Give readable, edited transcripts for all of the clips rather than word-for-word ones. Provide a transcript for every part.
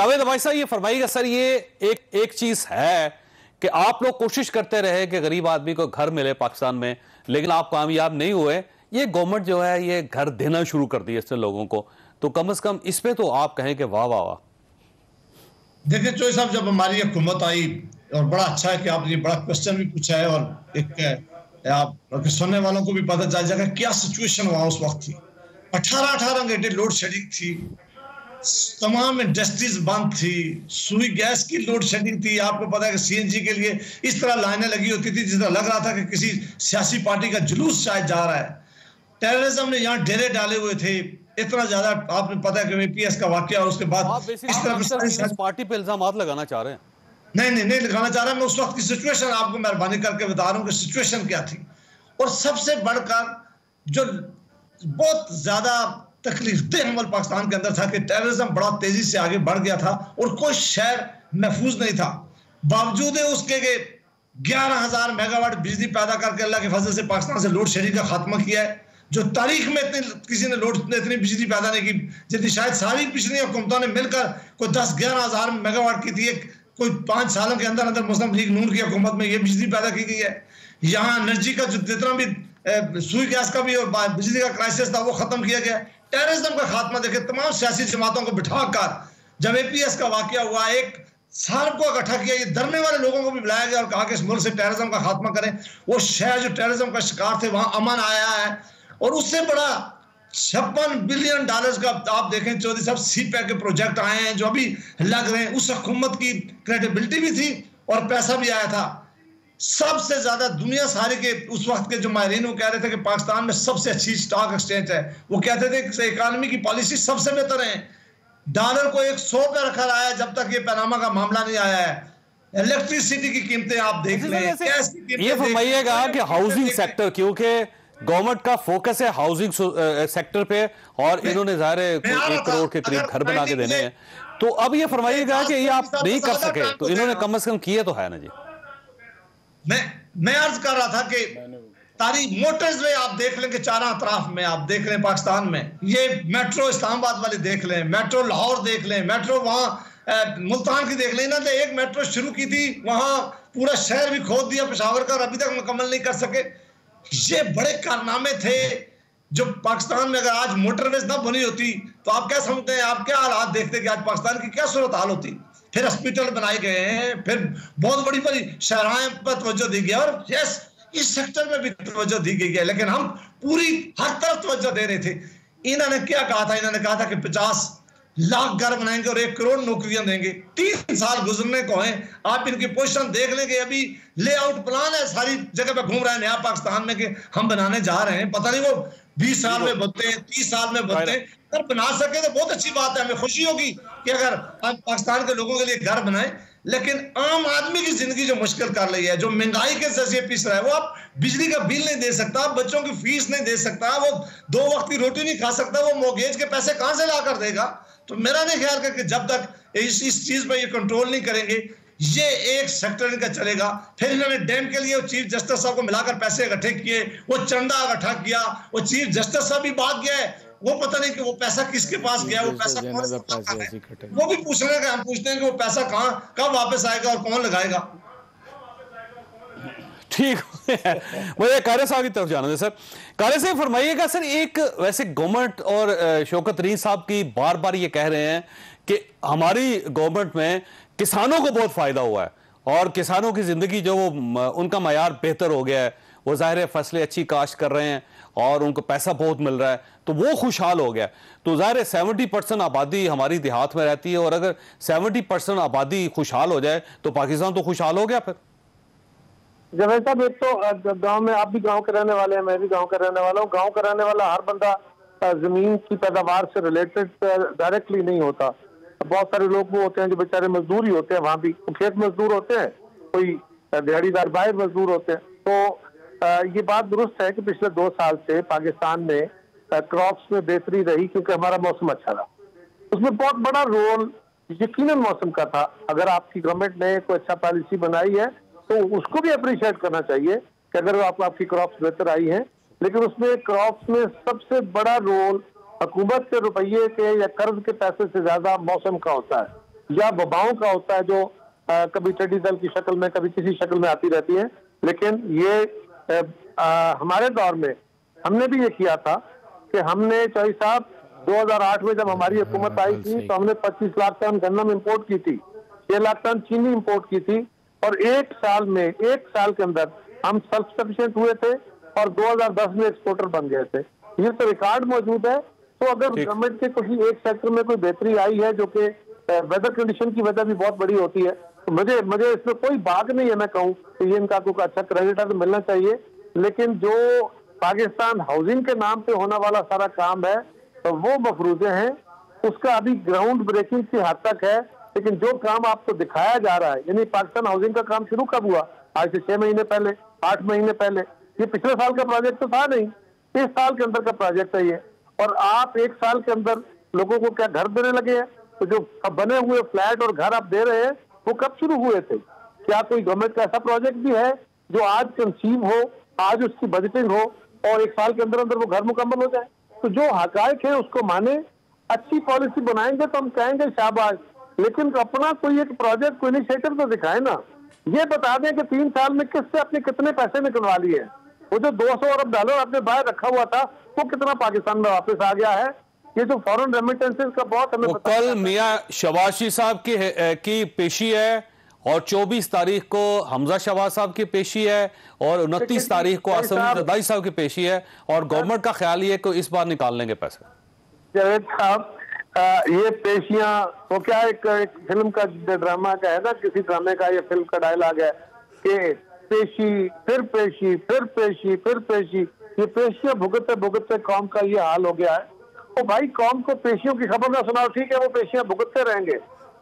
जावेद भाई साहब, ये फरमाइएगा सर, ये एक चीज है कि आप लोग कोशिश करते रहे कि गरीब आदमी को घर मिले पाकिस्तान में, लेकिन आप कामयाब नहीं हुए। ये गवर्नमेंट जो है ये घर देना शुरू कर दिया इसने लोगों को, तो कम से कम इस पे तो आप कहें कि वाह वाह वाह। देखिए चोई साहब, जब हमारी हुकूमत आई, और बड़ा अच्छा है कि आपने बड़ा क्वेश्चन भी पूछा है, और एक आप सुनने वालों को भी पता चल जाएगा क्या सिचुएशन वहां उस वक्त थी। 18 घंटे लोड शेडिंग थी, तमाम इंडस्ट्रीज बंद थी, सुई गैस की लोड शेडिंग थी। आपको पता है कि सीएनजी के लिए इस तरह लाइनें लगी होती थी जिस तरह लग रहा था कि किसी सियासी पार्टी का जुलूस शायद जा रहा है। टेररिज्म ने यहाँ डेरे डाले हुए थे इतना ज्यादा। आपने पता है कि एपीएस का वाकया और उसके बाद इस तरह पार्टी पे इल्जाम लगाना चाह रहे हैं। नहीं लगाना चाह रहा। मैं उस वक्त की सिचुएशन आपको मेहरबानी करके बता रहा हूँ कि सिचुएशन क्या थी। और सबसे बढ़कर जो बहुत ज्यादा तकलीफदेह अमल पाकिस्तान के अंदर था कि टेररिज्म बड़ा तेजी से आगे बढ़ गया था और कोई शहर महफूज नहीं था। बावजूद उसके 11,000 मेगावाट बिजली पैदा करके अल्लाह के फजल से पाकिस्तान से लोड शेडिंग का खात्मा किया है, जो तारीख में किसी ने इतनी बिजली पैदा नहीं की जितनी शायद सारी पिछली हुकूमतों ने मिलकर कोई 10-11,000 मेगावाट की थी। कोई 5 सालों के अंदर अंदर मुस्लिम लीग नून की हुकूमत में ये बिजली पैदा की गई है। यहाँ एनर्जी का जो जितना भी सुई गैस का भी और बिजली का क्राइसिस था वो खत्म किया गया। टेररिज्म का खात्मा देखे तमाम सियासी जमातों को बिठाकर जब एपीएस का वाकया हुआ, एक साल को इकट्ठा किया, ये डरने वाले लोगों को भी बुलाया गया और कहा कि इस मुल्क से टेररिज्म का खात्मा करें। वो शहर जो टेररिज्म का शिकार थे वहां अमन आया है। और उससे बड़ा $56 बिलियन का आप देखें चौधरी साहब सीपैक के प्रोजेक्ट आए हैं जो अभी लग रहे हैं। उस हुकूमत की क्रेडिबिलिटी भी थी और पैसा भी आया था। सबसे ज्यादा दुनिया सारे के उस वक्त के जो माहिरीन वो कह रहे थे कि पाकिस्तान में सबसे अच्छी स्टॉक एक्सचेंज है। वो कहते थे कि इकोनॉमी की पॉलिसी सबसे बेहतर है। डॉलर को 100 पे रखा रहा है जब तक ये पनामा का मामला नहीं आया है। इलेक्ट्रिसिटी की कीमतें आप देख लें, गैस की कीमतें। ये फरमाइएगा कि हाउसिंग सेक्टर, क्योंकि गवर्नमेंट का फोकस है हाउसिंग सेक्टर पे और इन्होंने ज़ाहिर 1 करोड़ के करीब घर बना के देने हैं, तो अब ये फरमाइएगा कि ये आप नहीं कर सके तो इन्होंने कम से कम किए तो है ना जी। मैं अर्ज कर रहा था कि तारीख मोटर्स वे आप देख लें कि चारों अतराफ में आप देख लें पाकिस्तान में, ये मेट्रो इस्लामाबाद वाली देख लें, मेट्रो लाहौर देख लें, मेट्रो वहां मुल्तान की देख लें। ना तो एक मेट्रो शुरू की थी, वहां पूरा शहर भी खोद दिया पेशावर का और अभी तक मुकम्मल नहीं कर सके। ये बड़े कारनामे थे जो पाकिस्तान में अगर आज मोटरवेज ना बनी होती तो आप क्या समझते हैं, आप क्या हालात देखते कि आज पाकिस्तान की क्या सूरत हाल होती। फिर हॉस्पिटल बनाए गए हैं, फिर बहुत बड़ी बड़ी शहराएं पर तवज्जो दी गई और यस इस सेक्टर में भी तवज्जो दी गई है, लेकिन हम पूरी हर तरफ तवज्जो दे रहे थे। इन्होंने क्या कहा था, इन्होंने कहा था कि 50 लाख घर बनाएंगे और 1 करोड़ नौकरियां देंगे। 3 साल गुजरने को हैं, आप इनकी पोजीशन देख लेंगे। अभी लेआउट प्लान है, सारी जगह पे घूम रहे हैं नया पाकिस्तान में कि हम बनाने जा रहे हैं। पता नहीं वो 20 साल में बनते हैं, 30 साल में बनते हैं। अगर बना सके तो बहुत अच्छी बात है, हमें खुशी होगी कि अगर हम पाकिस्तान के लोगों के लिए घर बनाए। लेकिन आम आदमी की जिंदगी जो मुश्किल कर रही है, जो महंगाई के जरिए पिस रहा है, वो आप बिजली का बिल नहीं दे सकता, बच्चों की फीस नहीं दे सकता, वो 2 वक्त की रोटी नहीं खा सकता, वो मोर्गेज के पैसे कहां से ला कर देगा। तो मेरा नहीं ख्याल कि जब तक इस चीज पर ये कंट्रोल नहीं करेंगे, ये एक सेक्टर इनका चलेगा। फिर इन्होंने डैम के लिए चीफ जस्टिस साहब को मिलाकर पैसे इकट्ठे किए, वो चंदा इकट्ठा किया, वो चीफ जस्टिस साहब भी भाग गया है, वो पता नहीं कि वो पैसा किसके पास गया, वो पैसा कौन वो भी पूछ रहे हैं कि हम पूछते हैं कि वो पैसा कहां कब वापस आएगा और कौन लगाएगा। ठीक है, मुझे कारी साहब की तरफ जाना है। सर कारी साहब फरमाइएगा, सर एक वैसे गवर्नमेंट और शौकत तरीन साहब की बार बार ये कह रहे हैं कि हमारी गवर्नमेंट में किसानों को बहुत फायदा हुआ है और किसानों की जिंदगी जो वो उनका मयार बेहतर हो गया है, वो जाहिर है फसलें अच्छी काश्त कर रहे हैं और उनको पैसा बहुत मिल रहा है, तो वो खुशहाल हो गया। तो जाहिर है 70% आबादी हमारी देहात में रहती है और अगर 70% आबादी खुशहाल हो जाए तो पाकिस्तान तो खुशहाल हो गया। फिर जवेद साहब, एक तो गांव में आप भी गांव के रहने वाले हैं, मैं भी गांव का रहने वाला हूँ। गांव का रहने वाला हर बंदा जमीन की पैदावार से रिलेटेड डायरेक्टली नहीं होता। बहुत सारे लोग वो होते हैं जो बेचारे मजदूर ही होते हैं, वहां भी खेत मजदूर होते हैं, कोई दिहाड़ीदार बाहर मजदूर होते हैं। तो ये बात दुरुस्त है कि पिछले 2 साल से पाकिस्तान में क्रॉप्स में बेहतरी रही क्योंकि हमारा मौसम अच्छा रहा। उसमें बहुत बड़ा रोल यकीनन मौसम का था। अगर आपकी गवर्नमेंट ने कोई अच्छा पॉलिसी बनाई है तो उसको भी अप्रिशिएट करना चाहिए कि अगर आपकी क्रॉप्स बेहतर आई हैं। लेकिन उसमें क्रॉप्स में सबसे बड़ा रोल हुकूमत के रुपये के या कर्ज के पैसे से ज्यादा मौसम का होता है। या वबाओं का होता है जो कभी टिड्डी दल की शक्ल में, कभी किसी शक्ल में आती रहती है। लेकिन ये हमारे दौर में हमने भी ये किया था कि हमने चौधरी साहब 2008 में जब हमारी हुकूमत आई थी तो हमने 25 लाख टन गन्नम इंपोर्ट की थी, 6 लाख टन चीनी इंपोर्ट की थी, और एक साल के अंदर हम सेल्फ सफिशिएंट हुए थे और 2010 में एक्सपोर्टर बन गए थे। ये तो रिकॉर्ड मौजूद है। तो अगर गवर्नमेंट के किसी एक सेक्टर में कोई बेहतरी आई है, जो कि वेदर कंडीशन की वजह भी बहुत बड़ी होती है, तो मुझे इसमें कोई बात नहीं है। मैं कहूँ कि ये इनका कोई अच्छा क्रेडिट है तो मिलना चाहिए, लेकिन जो पाकिस्तान हाउसिंग के नाम पे होने वाला सारा काम है तो वो मफरूजे हैं, उसका अभी ग्राउंड ब्रेकिंग की हद तक है। लेकिन जो काम आपको दिखाया जा रहा है, यानी पाकिस्तान हाउसिंग का काम शुरू कब हुआ? आज से 6 महीने पहले, 8 महीने पहले। ये पिछले साल का प्रोजेक्ट तो था नहीं, इस साल के अंदर का प्रोजेक्ट है ये। और आप 1 साल के अंदर लोगों को क्या घर देने लगे हैं? तो जो बने हुए फ्लैट और घर आप दे रहे हैं वो कब शुरू हुए थे? क्या कोई गवर्नमेंट का ऐसा प्रोजेक्ट भी है जो आज कंसीव हो, आज उसकी बजटिंग हो और 1 साल के अंदर अंदर वो घर मुकम्मल हो जाए? तो जो हकायक है उसको माने, अच्छी पॉलिसी बनाएंगे तो हम कहेंगे शाबाश, लेकिन अपना कोई एक प्रोजेक्ट, कोई इनिशिएटिव तो दिखाए ना। ये बता दें कि 3 साल में किससे आपने कितने पैसे निकलवा लिए। वो जो $200 अरब आपने बाहर रखा हुआ था वो कितना पाकिस्तान में वापस आ गया है? ये जो फॉरेन रेमिटेंसेस का बहुत हमें कल मियां शहबाज साहब की पेशी है और 24 तारीख को हमजा शहबाज साहब की पेशी है और 29 तारीख को आसिफ जरदारी साहब की पेशी है, और गवर्नमेंट का ख्याल ये कि इस बार निकाल लेंगे पैसे। जावेद साहब, ये पेशियां वो क्या एक फिल्म का ड्रामा का है ना, किसी ड्रामे का ये फिल्म का डायलॉग है कि पेशी फिर पेशी फिर पेशी फिर पेशी। ये पेशियां भुगतते भुगतते कौम का ये हाल हो गया है। तो भाई कौम को पेशियों की खबर ना सुनाओ, ठीक है, वो पेशियां भुगतते रहेंगे,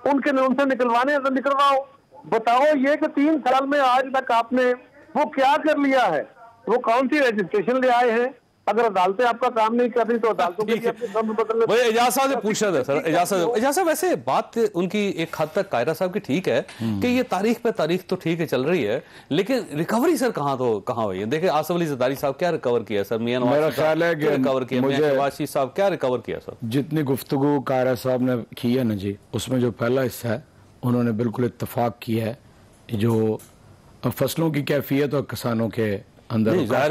उनसे निकलवाने हैं तो निकलवाओ। बताओ ये कि 3 साल में आज तक आपने वो क्या कर लिया है? वो कौन सी रजिस्ट्रेशन ले आए हैं? अगर अदालतें आपका काम नहीं कर रही तो अदालतों के बदलने। एजाज साहब से पूछना था सर, एजाज साहब वैसे बात उनकी एक हद तक कायरा साहब की ठीक है कि ये तारीख पे तारीख तो ठीक है चल रही है, लेकिन रिकवरी सर कहाँ हुई है? देखिए आसिफ अली जरदारी साहब क्या रिकवर किया सर, मियां मेरा ख्याल है कि रिकवर किया, शहबाज साहब क्या रिकवर किया सर? जितनी गुफ्तगू कायरा साहब ने की है ना जी, उसमें जो पहला हिस्सा है उन्होंने बिल्कुल इत्तफाक किया है। जो फसलों की कैफियत और किसानों के अंदर उसका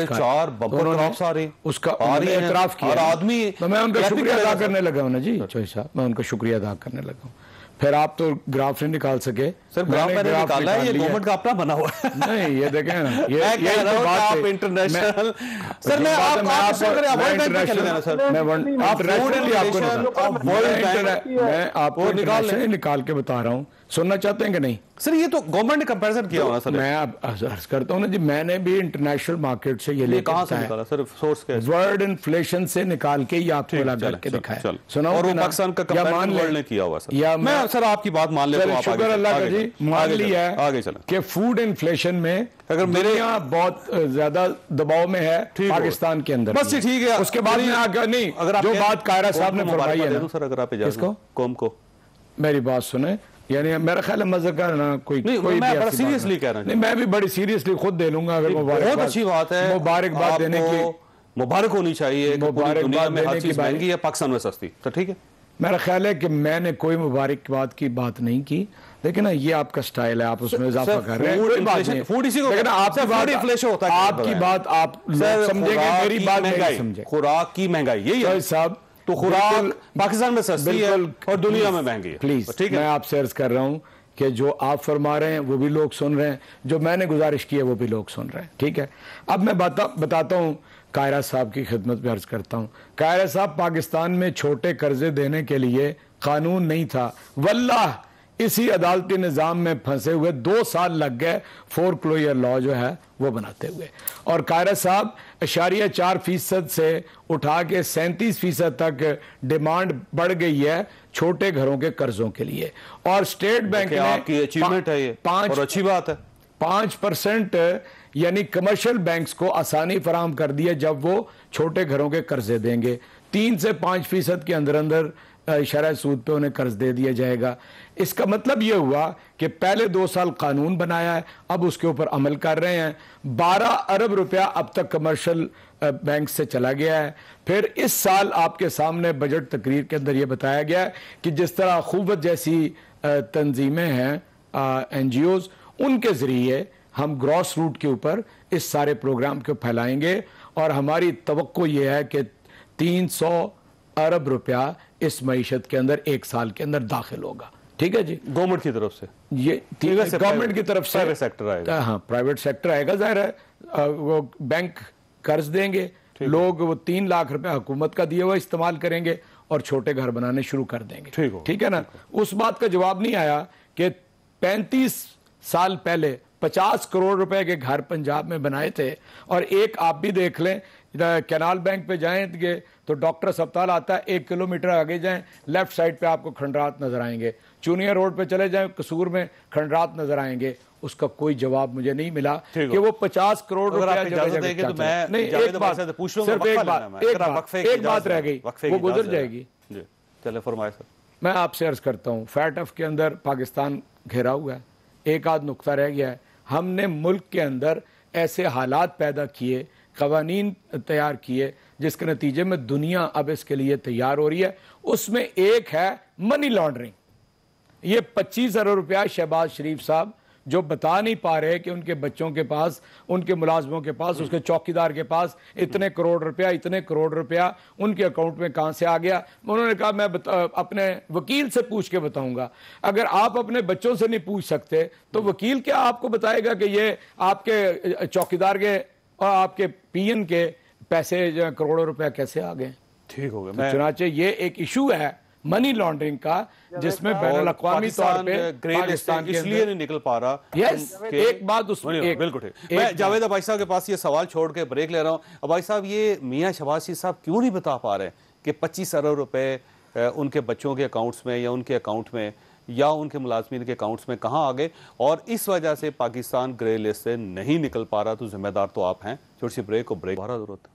एतराफ किया आदमी, तो मैं उनका शुक्रिया अदा करने लगा हूँ ना जी चौधरी साहब, मैं उनका शुक्रिया अदा करने लगा हूँ। फिर आप तो ग्राफ नहीं निकाल सके सर, ग्राफ मैंने निकाला है, ये गवर्नमेंट का अपना बना हुआ है। नहीं ये देखें ना, ये आप इंटरनेशनल सर, मैं आपको निकाल के बता रहा हूँ, सुनना चाहते हैं कि नहीं? सर ये तो गवर्नमेंट ने कंपैरिजन किया हुआ सर। मैं अब अर्ज करता हूँ ना जी, मैंने भी इंटरनेशनल मार्केट से ये कहां से निकाला सर? सोर्स क्या है? वर्ल्ड इन्फ्लेशन से निकाल के ये आपको लगा करके दिखाया। सुनाओ, और वो पाकिस्तान का कंपैरिजन वर्ल्ड ने किया हुआ सर। या मैं सर आपकी बात मान लेता हूं, शुक्र अल्लाह का जी, मान लिया है आगे चलें कि फूड इन्फ्लेशन में अगर मेरे यहाँ बहुत ज्यादा दबाव में है पाकिस्तान के अंदर, बस ठीक है। उसके बाद में आगे नहीं, अगर जो बात कायरा साहब ने फरमाई है ना सर, अगर आप इजाजत कौम को मेरी बात सुने, यानी मेरा ख्याल है मजा करना कोई मैं बड़ा सीरियसली कह रहा हूं। नहीं, मैं भी बड़ी सीरियसली खुद दे लूंगा। अगर बहुत अच्छी बात है, मुबारकबाद देने की मुबारक होनी चाहिए। दुनिया में हर चीज महंगी है, पाकिस्तान में सस्ती, तो ठीक है। मेरा ख्याल है कि मैंने कोई मुबारकबाद की बात नहीं की, लेकिन ये आपका स्टाइल है, आप उसमें इजाफा कर रहे हैं। फूड इसी को, लेकिन आपकी बात इन्फ्लेशन होता है, आपकी बात आप समझेंगे, मेरी बात नहीं समझे। खुराक की महंगाई यही है साहब, तो खुराक पाकिस्तान में सस्ती है और दुनिया में महंगी है। प्लीज ठीक है, मैं आपसे अर्ज कर रहा हूं कि जो आप फरमा रहे हैं वो भी लोग सुन रहे हैं, जो मैंने गुजारिश की है वो भी लोग सुन रहे हैं, ठीक है। अब मैं बताता हूं, कायरा साहब की खिदमत में अर्ज करता हूं। कायरा साहब, पाकिस्तान में छोटे कर्जे देने के लिए कानून नहीं था, वल्लाह इसी अदालती निज़ाम में फंसे हुए 2 साल लग गए फोरक्लोजर लॉ जो है वो बनाते हुए। और कायरा साहब 4% से उठा के 37% तक डिमांड बढ़ गई है छोटे घरों के कर्जों के लिए। और स्टेट बैंक ने आपकी अचीवमेंट है ये, और अच्छी बात है, 5% यानी कमर्शियल बैंक्स को आसानी फराहम कर दी है जब वो छोटे घरों के कर्जे देंगे। 3 से 5% के अंदर अंदर शरह सूद पे उन्हें कर्ज दे दिया जाएगा। इसका मतलब यह हुआ कि पहले 2 साल कानून बनाया है, अब उसके ऊपर अमल कर रहे हैं। 12 अरब रुपया अब तक कमर्शियल बैंक से चला गया है। फिर इस साल आपके सामने बजट तकरीर के अंदर यह बताया गया कि जिस तरह खूबत जैसी तंजीमें हैं, NGOs, उनके ज़रिए हम ग्रॉस रूट के ऊपर इस सारे प्रोग्राम को फैलाएंगे और हमारी तवक्को ये है कि 300 अरब रुपया इस मईशत के अंदर 1 साल के अंदर दाखिल होगा। ठीक है जी, गवर्नमेंट की तरफ से, ये गवर्नमेंट की तरफ से प्राइवेट सेक्टर आएगा। हाँ, प्राइवेट सेक्टर आएगा, जाहिर है वो बैंक कर्ज देंगे, लोग वो 3 लाख रुपए हुकूमत का दिया हुआ इस्तेमाल करेंगे और छोटे घर बनाने शुरू कर देंगे। ठीक है ना। उस बात का जवाब नहीं आया कि 35 साल पहले 50 करोड़ रुपए के घर पंजाब में बनाए थे, और एक आप भी देख लें, कैनाल बैंक पे जाएंगे तो डॉक्टर अस्पताल आता है, 1 किलोमीटर आगे जाएं लेफ्ट साइड पे आपको खंडरात नजर आएंगे, चूनिया रोड पे चले जाएं कसूर में खंडरात नजर आएंगे। उसका कोई जवाब मुझे नहीं मिला कि वो 50 करोड़ रुपया नहीं, एक बात रह गई, वो गुजर जाएगी। चले फरमाए सर। मैं आपसे अर्ज करता हूँ, फैटफ के अंदर पाकिस्तान घेरा हुआ है, एक आध नुक्ता रह गया है। हमने मुल्क के अंदर ऐसे हालात पैदा किए, कवानीन तैयार किए, जिसके नतीजे में दुनिया अब इसके लिए तैयार हो रही है। उसमें एक है मनी लॉन्ड्रिंग। ये 25 अरब रुपया शहबाज शरीफ साहब जो बता नहीं पा रहे कि उनके बच्चों के पास, उनके मुलाजमों के पास, उसके चौकीदार के पास इतने करोड़ रुपया उनके अकाउंट में कहां से आ गया। उन्होंने कहा मैं अपने वकील से पूछ के बताऊंगा। अगर आप अपने बच्चों से नहीं पूछ सकते तो वकील क्या आपको बताएगा कि ये आपके चौकीदार के और आपके पीएन के पैसे जो करोड़ों रुपया कैसे आ गए। ठीक हो गया। चुनाचे ये एक इशू है मनी लॉन्ड्रिंग का, जिसमें बैनुल-अक़वामी तौर पे पाकिस्तान इसलिए नहीं निकल पा रहा। यस, एक बात उसमें बिल्कुल ठीक। मैं जावेद अबाई साहब के पास ये सवाल छोड़ के ब्रेक ले रहा हूँ। अबाई साहब, ये मियां शहबाज शरीफ साहब क्यों नहीं बता पा रहे कि 25 अरब रुपए उनके बच्चों के अकाउंट्स में या उनके अकाउंट में या उनके मुलाजमीन के अकाउंट्स में कहाँ आ गए, और इस वजह से पाकिस्तान ग्रे लिस्ट से नहीं निकल पा रहा? तो जिम्मेदार तो आप हैं। छोटी सी ब्रेक को ब्रेक दोबारा जरूरत है।